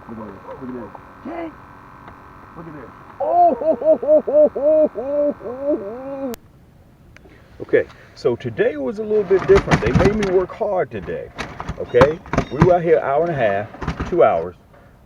Look at this. Look at this. Yank! Look at this. Oh! Ho, ho, ho, ho, ho, ho, ho. Okay, so today was a little bit different. They made me work hard today. Okay? We were out here an hour and a half, 2 hours.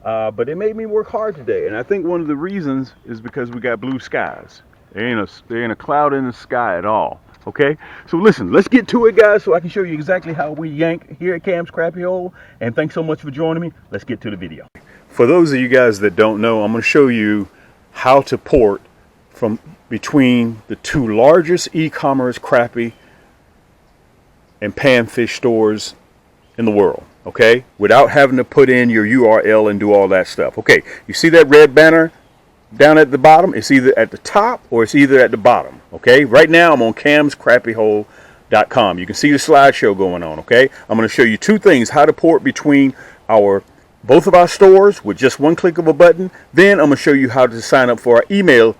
But it made me work hard today. And I think one of the reasons is because we got blue skies. There ain't a cloud in the sky at all. Okay, so listen, let's get to it, guys, so I can show you exactly how we yank here at Cam's Crappie Hole. And thanks so much for joining me. Let's get to the video. For those of you guys that don't know, I'm going to show you how to port from between the two largest e-commerce crappie and panfish stores in the world, okay, without having to put in your URL and do all that stuff. Okay, you see that red banner down at the bottom? It's either at the top or it's either at the bottom. Okay, right now I'm on camscrappiehole.com. You can see the slideshow going on. Okay, I'm going to show you two things: how to port between both of our stores with just one click of a button. Then I'm going to show you how to sign up for our email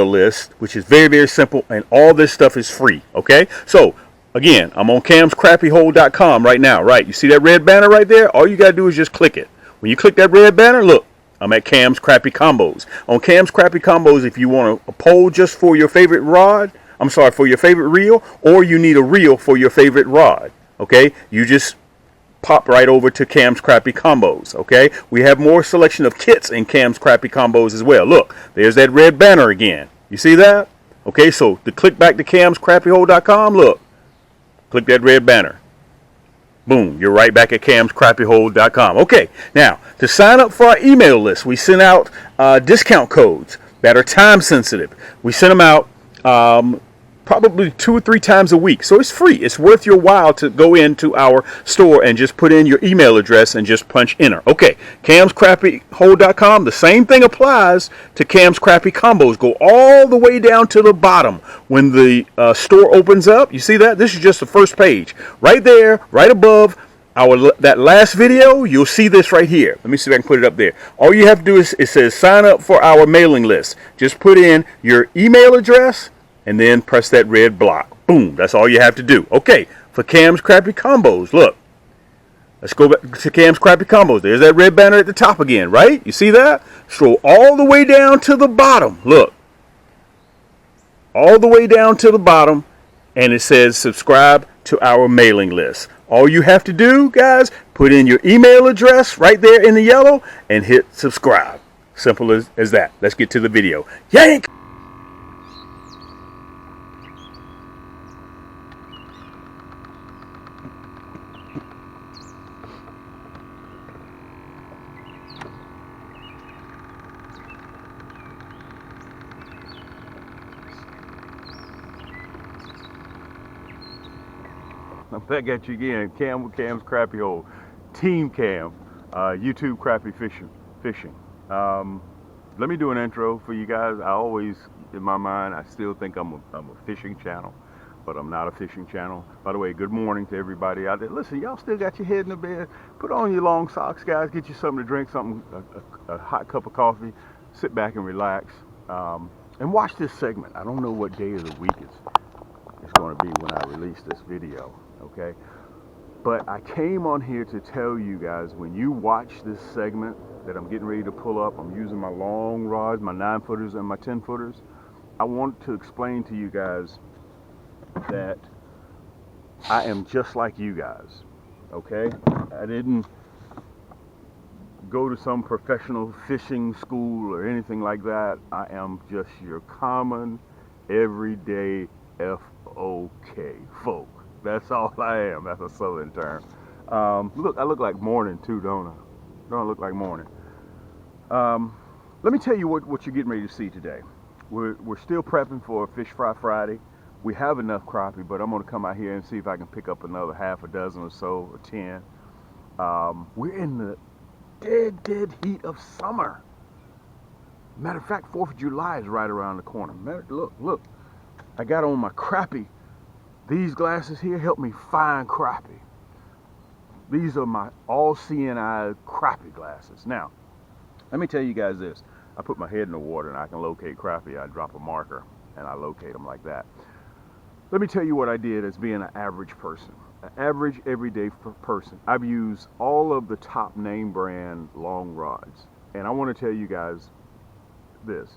list, which is very, very simple, and all this stuff is free. Okay, so again, I'm on camscrappiehole.com right now. Right, you see that red banner right there? All you got to do is just click it. When you click that red banner, look, I'm at Cam's Crappie Combos. On Cam's Crappie Combos, if you want a pole just for your favorite for your favorite reel, or you need a reel for your favorite rod, okay, you just pop right over to Cam's Crappie Combos, okay? We have more selection of kits in Cam's Crappie Combos as well. Look, there's that red banner again. You see that? Okay, so to click back to camscrappiehole.com, look, click that red banner. Boom, you're right back at camscrappiehole.com. Okay, now, to sign up for our email list, we send out discount codes that are time sensitive. We send them out probably 2 or 3 times a week. So it's free. It's worth your while to go into our store and just put in your email address and just punch enter. Okay, camscrappiehole.com, the same thing applies to Cam's Crappie Combos. Go all the way down to the bottom when the store opens up. You see that? This is just the first page. Right there, right above that last video, you'll see this right here. Let me see if I can put it up there. All you have to do is, it says sign up for our mailing list. Just put in your email address and then press that red block. Boom, that's all you have to do. Okay, for Cam's Crappie Combos, look, let's go back to Cam's Crappie Combos. There's that red banner at the top again, right? You see that? Scroll all the way down to the bottom. Look, all the way down to the bottom, and it says subscribe to our mailing list. All you have to do, guys, put in your email address right there in the yellow and hit subscribe. Simple as that. Let's get to the video. Yank! I'm back at you again, Cam with Cam's Crappie Hole, Team Cam, YouTube crappie fishing. Let me do an intro for you guys. I always, in my mind, I still think I'm a fishing channel, but I'm not a fishing channel. By the way, good morning to everybody out there. Listen, y'all still got your head in the bed. Put on your long socks, guys. Get you something to drink, a hot cup of coffee. Sit back and relax, and watch this segment. I don't know what day of the week it's going to be when I release this video. Okay, but I came on here to tell you guys, when you watch this segment that I'm getting ready to pull up, I'm using my long rods, my 9-footers and my 10-footers. I want to explain to you guys that I am just like you guys. Okay, I didn't go to some professional fishing school or anything like that. I am just your common, everyday FOK folk. That's all I am. That's a southern term. Look, I look like morning too, don't I? Don't I look like morning? Let me tell you what you're getting ready to see today. We're still prepping for Fish Fry Friday. We have enough crappie, but I'm going to come out here and see if I can pick up another half a dozen or so, or 10. We're in the dead heat of summer. Matter of fact, 4th of July is right around the corner. Look. I got on my crappie. These glasses here help me find crappie. These are my all-seeing eye crappie glasses. Now, let me tell you guys this. I put my head in the water and I can locate crappie. I drop a marker and I locate them like that. Let me tell you what I did as being an average person. an average everyday person. I've used all of the top name brand long rods. And I want to tell you guys this.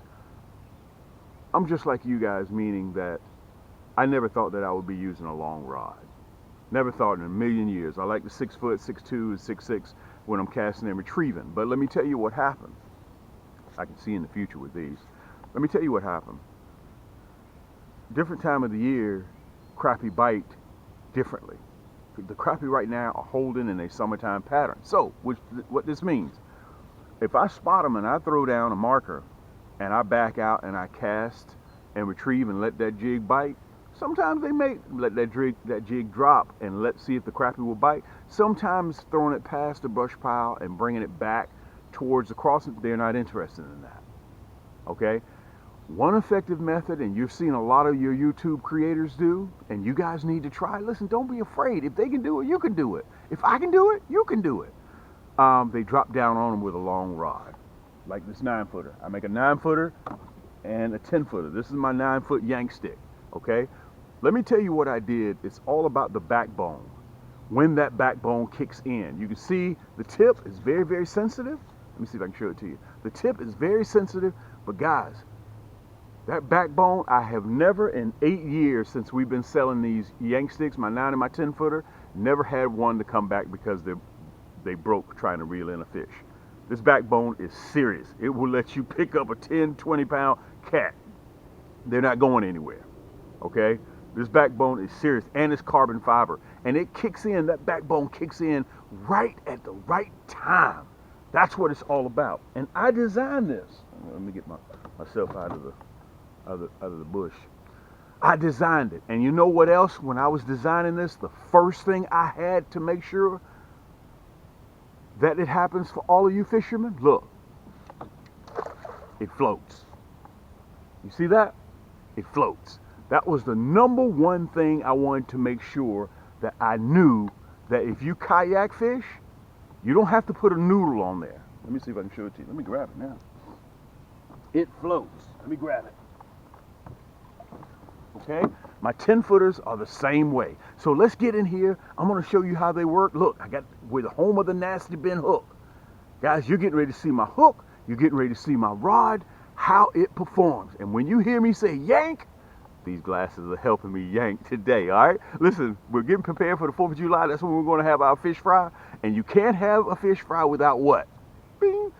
I'm just like you guys, meaning that I never thought that I would be using a long rod. Never thought in a million years. I like the 6 foot, 6'2", and 6'6" when I'm casting and retrieving. But let me tell you what happened. I can see in the future with these. Let me tell you what happened. Different time of the year, crappie bite differently. The crappie right now are holding in a summertime pattern. So, what this means, if I spot them and I throw down a marker and I back out and I cast and retrieve and let that jig bite, sometimes they may let that jig drop and let's see if the crappie will bite. Sometimes throwing it past the brush pile and bringing it back towards the crossing, they're not interested in that. Okay? One effective method, and you've seen a lot of your YouTube creators do, and you guys need to try. Listen, don't be afraid. If they can do it, you can do it. If I can do it, you can do it. They drop down on them with a long rod, like this 9-footer. I make a 9-footer and a 10-footer. This is my 9-foot Yank stick. Okay? Let me tell you what I did. It's all about the backbone. When that backbone kicks in, you can see the tip is very, very sensitive. Let me see if I can show it to you. The tip is very sensitive, but guys, that backbone, I have never in 8 years since we've been selling these Yank sticks, my 9 and my 10-footer, never had one to come back because they broke trying to reel in a fish. This backbone is serious. It will let you pick up a 10, 20-pound cat. They're not going anywhere, okay? This backbone is serious, and it's carbon fiber. And it kicks in, that backbone kicks in right at the right time. That's what it's all about. And I designed this. Let me get myself out of the bush. I designed it. And you know what else? When I was designing this, the first thing I had to make sure that it happens for all of you fishermen, look, it floats. You see that? It floats. That was the number one thing I wanted to make sure that I knew that if you kayak fish, you don't have to put a noodle on there. Let me see if I can show it to you. Let me grab it now. It floats. Let me grab it. Okay? My 10-footers are the same way. So let's get in here. I'm going to show you how they work. Look, I got with the home of the nasty bin hook. Guys, you're getting ready to see my hook. You're getting ready to see my rod, how it performs. And when you hear me say yank, these glasses are helping me yank today, all right? Listen, we're getting prepared for the 4th of July. That's when we're going to have our fish fry. And you can't have a fish fry without what? Bing.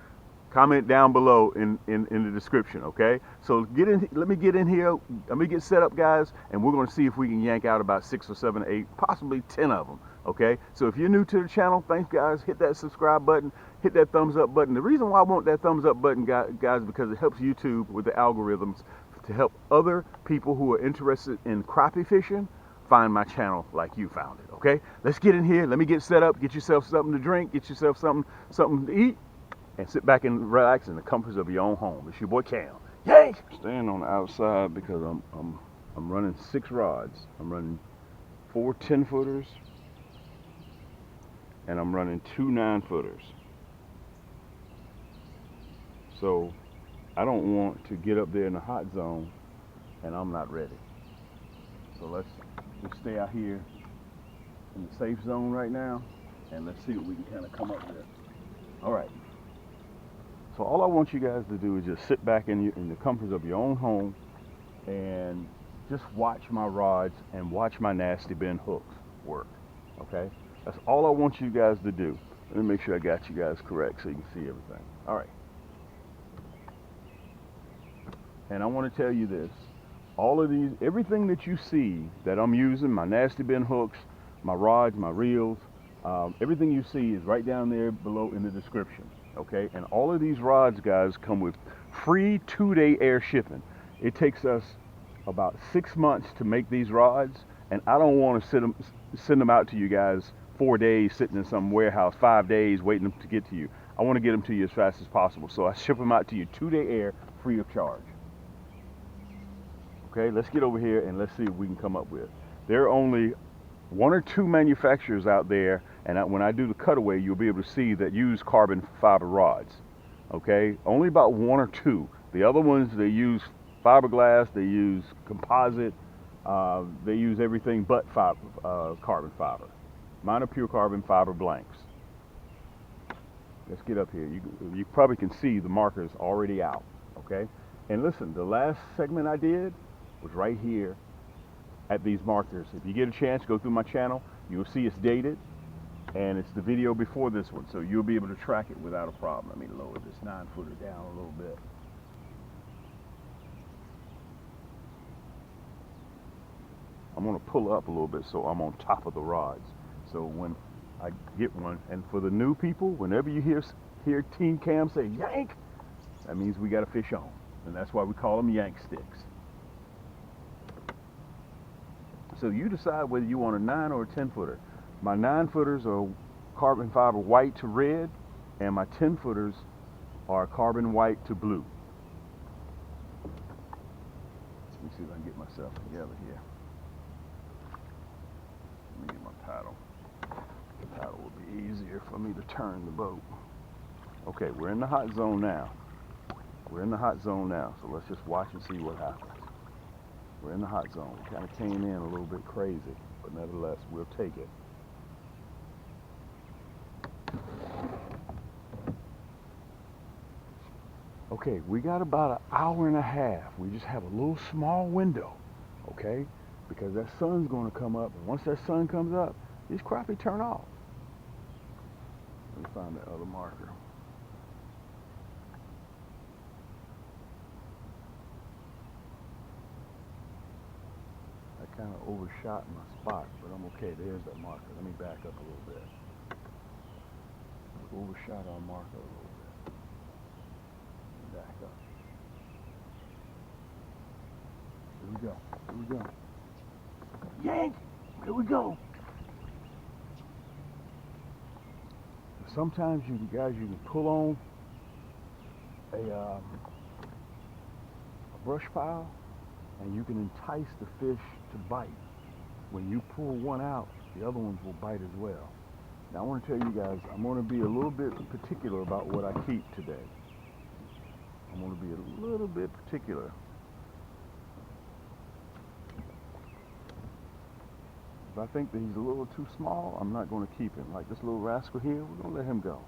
Comment down below in the description, okay? So let me get in here. Let me get set up, guys, and we're going to see if we can yank out about 6 or 7 or 8, possibly 10 of them, okay? So if you're new to the channel, thanks, guys. Hit that subscribe button. Hit that thumbs up button. The reason why I want that thumbs up button, guys, because it helps YouTube with the algorithms to help other people who are interested in crappie fishing find my channel like you found it, okay? Let's get in here. Let me get set up. Get yourself something to drink. Get yourself something to eat. And sit back and relax in the comforts of your own home. It's your boy Cam. Yank! Staying on the outside because I'm running 6 rods. I'm running 4 10-footers and I'm running 2 9-footers. So I don't want to get up there in the hot zone and I'm not ready. So let's just stay out here in the safe zone right now and let's see what we can kind of come up with. All right. So all I want you guys to do is just sit back in the comforts of your own home and just watch my rods and watch my nasty bin hooks work, okay? That's all I want you guys to do. Let me make sure I got you guys correct so you can see everything. All right. And I want to tell you this. All of these, everything that you see that I'm using, my nasty bin hooks, my rods, my reels, everything you see is right down there below in the description. Okay, and all of these rods, guys, come with free 2-day air shipping. It takes us about 6 months to make these rods, and I don't want to send them out to you guys 4 days sitting in some warehouse, 5 days waiting to get to you. I want to get them to you as fast as possible, so I ship them out to you 2-day air free of charge. Okay, let's get over here and let's see what we can come up with. There are only 1 or 2 manufacturers out there, and when I do the cutaway, you'll be able to see that use carbon fiber rods. Okay, only about 1 or 2. The other ones, they use fiberglass, they use composite, they use everything but carbon fiber. Mine are pure carbon fiber blanks. Let's get up here. You probably can see the markers already out, okay? And listen, the last segment I did was right here at these markers. If you get a chance, go through my channel. You'll see it's dated, and it's the video before this one, so you'll be able to track it without a problem. Let me lower this 9-footer down a little bit. I'm gonna pull up a little bit so I'm on top of the rods. So when I get one, and for the new people, whenever you hear Team Cam say yank, that means we got a fish on. And that's why we call them yank sticks. So you decide whether you want a 9 or a 10-footer. My 9-footers are carbon fiber white to red, and my 10-footers are carbon white to blue. Let me see if I can get myself together here. Let me get my paddle. The paddle will be easier for me to turn the boat. Okay, we're in the hot zone now. We're in the hot zone now, so let's just watch and see what happens. We're in the hot zone. We kind of came in a little bit crazy, but nevertheless, we'll take it. Okay, we got about an hour and a half. We just have a little small window, okay? Because that sun's going to come up, and once that sun comes up, these crappie turn off. Let me find that other marker. I kind of overshot my spot, but I'm okay. There's that marker. Let me back up a little bit. Overshot our marker a little bit. Back up. Here we go. Here we go. Yank! Here we go. Sometimes you guys, you can pull on a brush pile, and you can entice the fish to bite. When you pull one out, the other ones will bite as well. Now I want to tell you guys, I'm going to be a little bit particular about what I keep today. I'm going to be a little bit particular. If I think that he's a little too small, I'm not going to keep him. Like this little rascal here, we're going to let him go.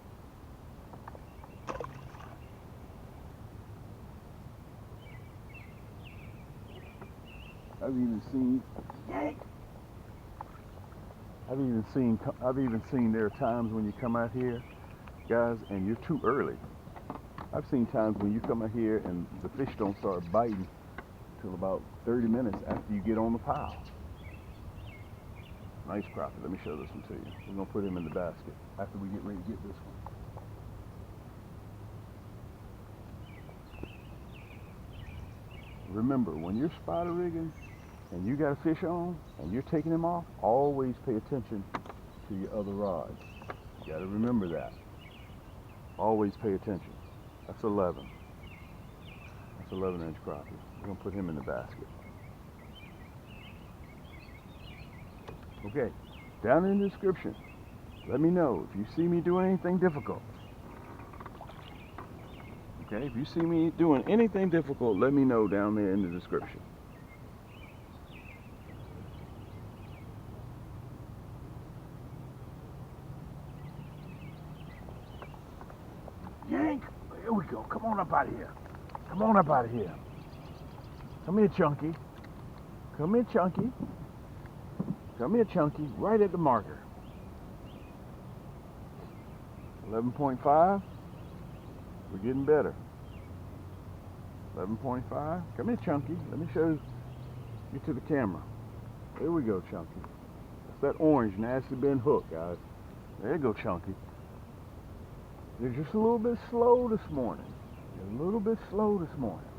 I've even seen there are times when you come out here, guys, and you're too early. I've seen times when you come out here and the fish don't start biting until about 30 minutes after you get on the pile. Nice crappie. Let me show this one to you. We're going to put him in the basket after we get ready to get this one. Remember, when you're spider rigging and you got a fish on and you're taking him off, always pay attention to your other rods. You got to remember that. Always pay attention. That's 11. That's 11-inch crappie. We're going to put him in the basket. Okay, down in the description, let me know if you see me doing anything difficult. Okay, if you see me doing anything difficult, let me know down there in the description. Yank! Here we go. Come on up out of here. Come on up out of here. Come here, Chunky. Come here, Chunky. Come here, Chunky. Right at the marker. 11.5. We're getting better. 11.5. Come here, Chunky. Let me show you to the camera. There we go, Chunky. That's that orange nasty bend hook, guys. There you go, Chunky. They're just a little bit slow this morning. They're a little bit slow this morning.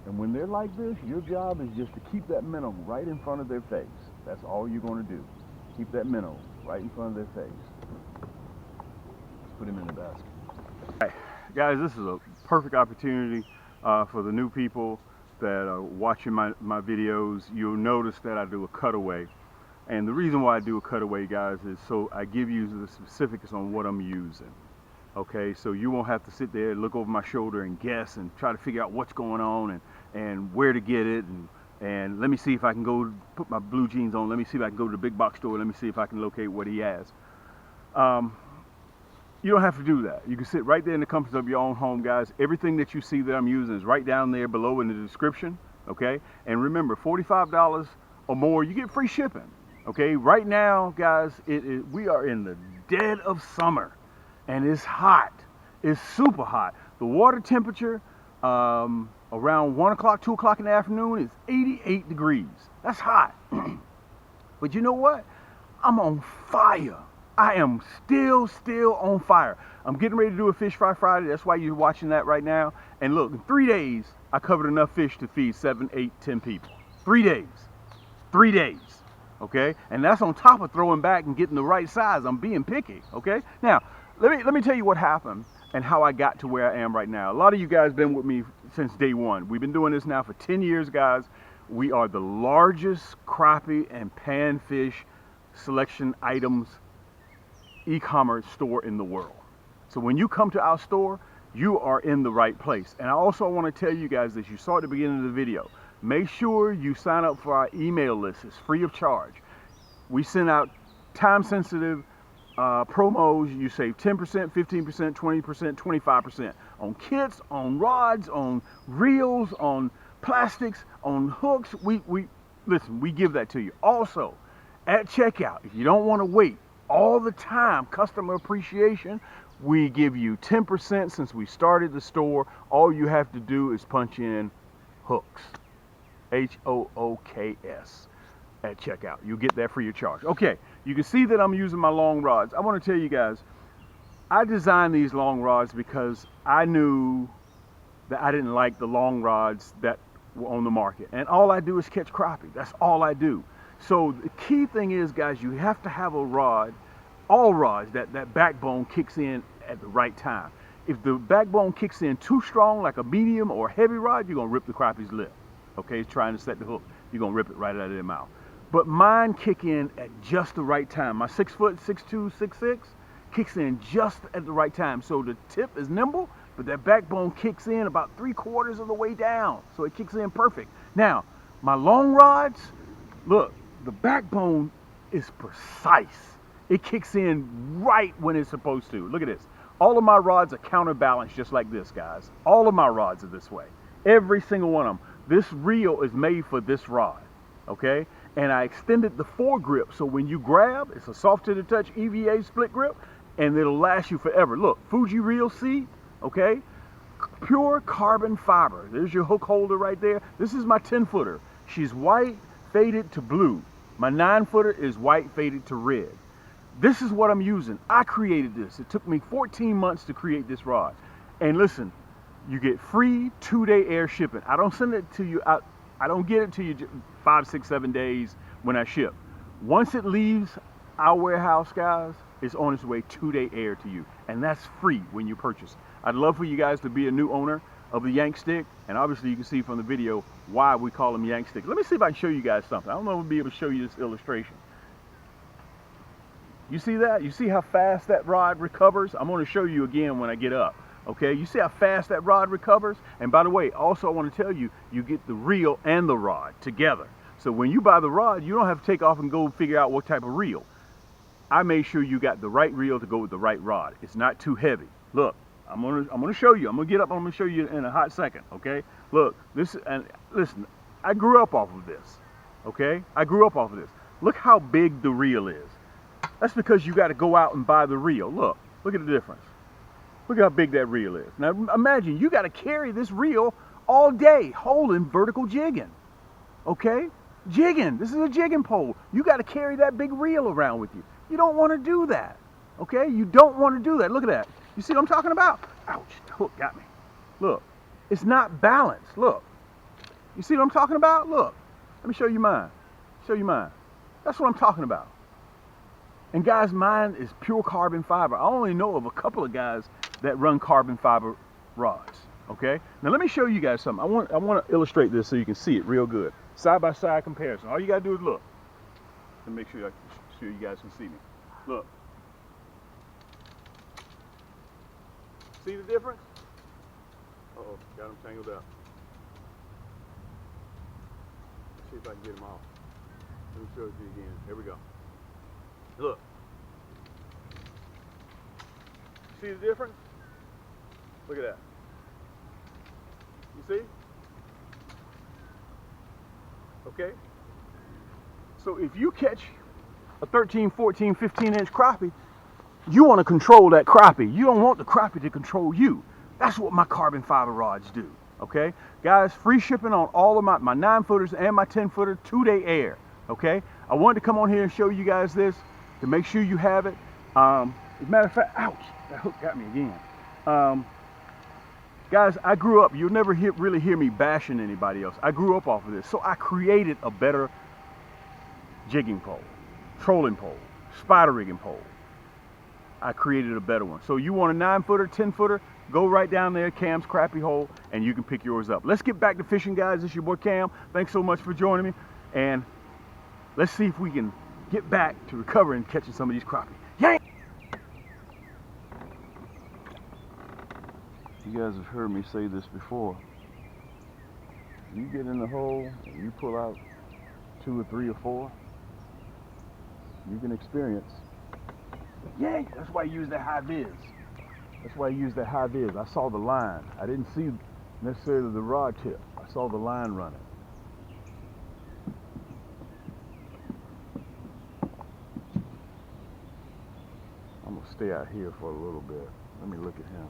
And when they're like this, your job is just to keep that minnow right in front of their face. That's all you're going to do. Keep that minnow right in front of their face. Let's put him in the basket. All right, guys, this is a perfect opportunity for the new people that are watching my videos. You'll notice that I do a cutaway. And the reason why I do a cutaway, guys, is so I give you the specifics on what I'm using. Okay, so you won't have to sit there and look over my shoulder and guess and try to figure out what's going on and where to get it and And let me see if I can go put my blue jeans on. Let me see if I can go to the big box store. Let me see if I can locate what he has. You don't have to do that. You can sit right there in the comfort of your own home, guys. Everything that you see that I'm using is right down there below in the description, okay? And remember, $45 or more, you get free shipping, okay? Right now, guys, we are in the dead of summer, and it's hot. It's super hot. The water temperature around 1 o'clock, 2 o'clock in the afternoon is 88 degrees. That's hot. But you know what? I'm on fire. I am still on fire. I'm getting ready to do a Fish Fry Friday. That's why you're watching that right now. And look, in 3 days, I covered enough fish to feed 7, 8, 10 people. 3 days. 3 days. Okay? And that's on top of throwing back and getting the right size. I'm being picky. Okay? Now, let me tell you what happened and how I got to where I am right now. A lot of you guys been with me since day one. We've been doing this now for 10 years, guys. We are the largest crappie and panfish selection items e-commerce store in the world. So when you come to our store, you are in the right place. And I also want to tell you guys, as you saw at the beginning of the video, make sure you sign up for our email list. It's free of charge. We send out time-sensitive promos. You save 10%, 15%, 20%, 25% on kits, on rods, on reels, on plastics, on hooks. Listen, we give that to you. Also, at checkout, if you don't want to wait all the time, customer appreciation, we give you 10% since we started the store. All you have to do is punch in hooks, HOOKS, at checkout. You'll get that free of charge. Okay, you can see that I'm using my long rods. I want to tell you guys, I designed these long rods because I knew that I didn't like the long rods that were on the market. And all I do is catch crappie. That's all I do. So the key thing is, guys, you have to have a rod, all rods, that backbone kicks in at the right time. If the backbone kicks in too strong, like a medium or heavy rod, you're going to rip the crappie's lip. Okay, it's trying to set the hook. You're going to rip it right out of their mouth. But mine kick in at just the right time. My 6 foot, 6'2", 6'6", kicks in just at the right time. So the tip is nimble, but that backbone kicks in about 3/4 of the way down. So it kicks in perfect. Now, my long rods, look, the backbone is precise. It kicks in right when it's supposed to. Look at this. All of my rods are counterbalanced just like this, guys. All of my rods are this way. Every single one of them. This reel is made for this rod, okay? And I extended the foregrip, so when you grab, it's a soft to the touch EVA split grip, and it'll last you forever. Look, Fuji Reel C, okay? Pure carbon fiber. There's your hook holder right there. This is my 10-footer. She's white, faded to blue. My 9-footer is white, faded to red. This is what I'm using. I created this. It took me 14 months to create this rod. And listen, you get free 2-day air shipping. I don't send it to you out. I don't get it to you 5, 6, 7 days when I ship. Once it leaves our warehouse, guys, it's on its way 2-day air to you. And that's free when you purchase. I'd love for you guys to be a new owner of the Yank stick. And obviously you can see from the video why we call them Yank sticks. Let me see if I can show you guys something. I don't know if I'll be able to show you this illustration. You see that? You see how fast that rod recovers? I'm going to show you again when I get up. Okay, you see how fast that rod recovers? And by the way, also I want to tell you, you get the reel and the rod together. So when you buy the rod, you don't have to take off and go figure out what type of reel. I made sure you got the right reel to go with the right rod. It's not too heavy. Look, I'm gonna show you. I'm gonna get up. I'm gonna show you in a hot second. Okay, look, this, and listen, I grew up off of this. Okay, I grew up off of this. Look how big the reel is. That's because you got to go out and buy the reel. Look at the difference. Look how big that reel is. Now imagine you got to carry this reel all day holding vertical jigging. Okay? Jigging. This is a jigging pole. You got to carry that big reel around with you. You don't want to do that. Okay? You don't want to do that. Look at that. You see what I'm talking about? Ouch, the hook got me. Look, it's not balanced. Look. You see what I'm talking about? Look. Let me show you mine. Show you mine. That's what I'm talking about. And guys, mine is pure carbon fiber. I only know of a couple of guys that run carbon fiber rods. Okay? Now let me show you guys something. I want to illustrate this so you can see it real good. Side by side comparison. All you gotta do is look. To make sure you guys can see me. Look. See the difference? Uh-oh, got them tangled up. see if I can get them off. Let me show it to you again. Here we go. Look. See the difference? Look at that. You see? Okay? So if you catch a 13, 14, 15-inch crappie, you want to control that crappie. You don't want the crappie to control you. That's what my carbon fiber rods do. Okay? Guys, free shipping on all of my 9-footers and my 10-footer, 2-day air. Okay? I wanted to come on here and show you guys this to make sure you have it. As a matter of fact, ouch, that hook got me again. Guys, I grew up, you'll never really hear me bashing anybody else. I grew up off of this. So I created a better jigging pole, trolling pole, spider rigging pole. I created a better one. So you want a 9-footer, 10-footer, go right down there, Cam's Crappie Hole, and you can pick yours up. Let's get back to fishing, guys. This is your boy Cam. Thanks so much for joining me. And let's see if we can get back to recovering and catching some of these crappie. Yank! You guys have heard me say this before. You get in the hole and you pull out 2 or 3 or 4, you can experience. Yank! That's why I use that high vis. That's why I use that high vis. I saw the line. I didn't see necessarily the rod tip. I saw the line running. I'm gonna stay out here for a little bit. Let me look at him.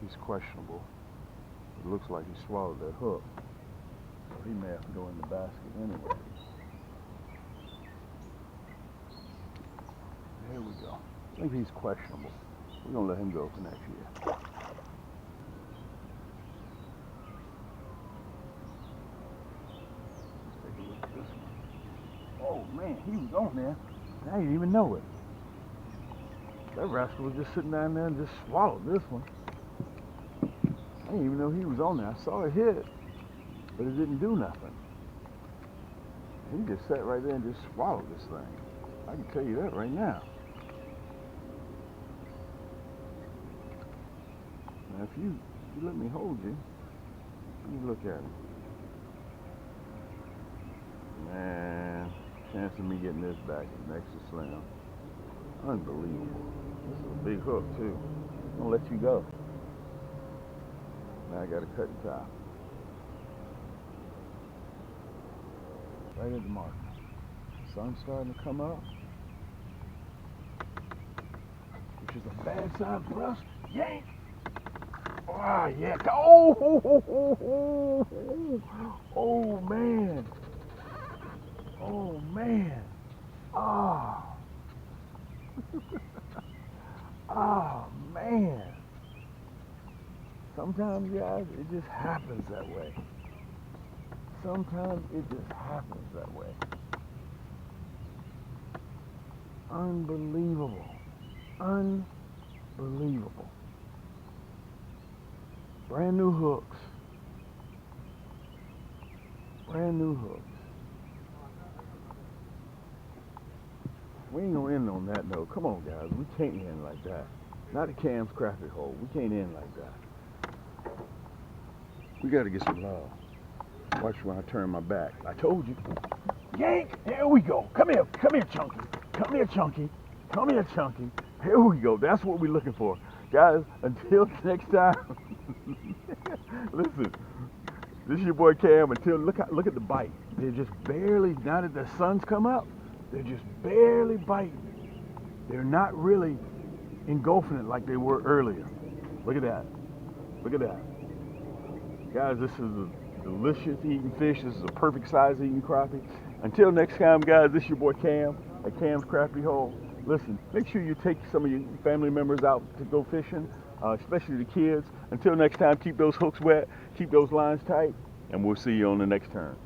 He's questionable. It looks like he swallowed that hook. So he may have to go in the basket anyway. There we go. I think he's questionable. We're gonna let him go for next year. Let's take a look at this one. Oh man, he was on there. I didn't even know it. That rascal was just sitting down there and just swallowed this one. I didn't even know he was on there. I saw it hit, but it didn't do nothing. He just sat right there and just swallowed this thing. I can tell you that right now. Now, if you let me hold you, let me look at him. Man, chance of me getting this back is next to slim. Unbelievable. This is a big hook too. I'm gonna let you go. Now I gotta cut the top. Right at the mark. Sun's starting to come up, which is a bad sign for us. Yank! Ah, yeah. Oh man. Oh man. Ah. Oh man. Sometimes, guys, it just happens that way. Sometimes it just happens that way. Unbelievable. Unbelievable. Brand new hooks. Brand new hooks. We ain't gonna end on that note. Come on, guys. We can't end like that. Not at Cam's Crappie Hole. We can't end like that. We gotta get some love. Watch when I turn my back. I told you. Yank! Here we go. Come here, Chunky. Come here, Chunky. Come here, Chunky. Here we go. That's what we're looking for. Guys, until next time. Listen, this is your boy Cam. Until look at the bite. They're just barely, now that the sun's come up, they're just barely biting. They're not really engulfing it like they were earlier. Look at that. Look at that. Guys, this is a delicious eating fish. This is a perfect size eating crappie. Until next time, guys, this is your boy Cam at Cam's Crappie Hole. Listen, make sure you take some of your family members out to go fishing, especially the kids. Until next time, keep those hooks wet, keep those lines tight, and we'll see you on the next turn.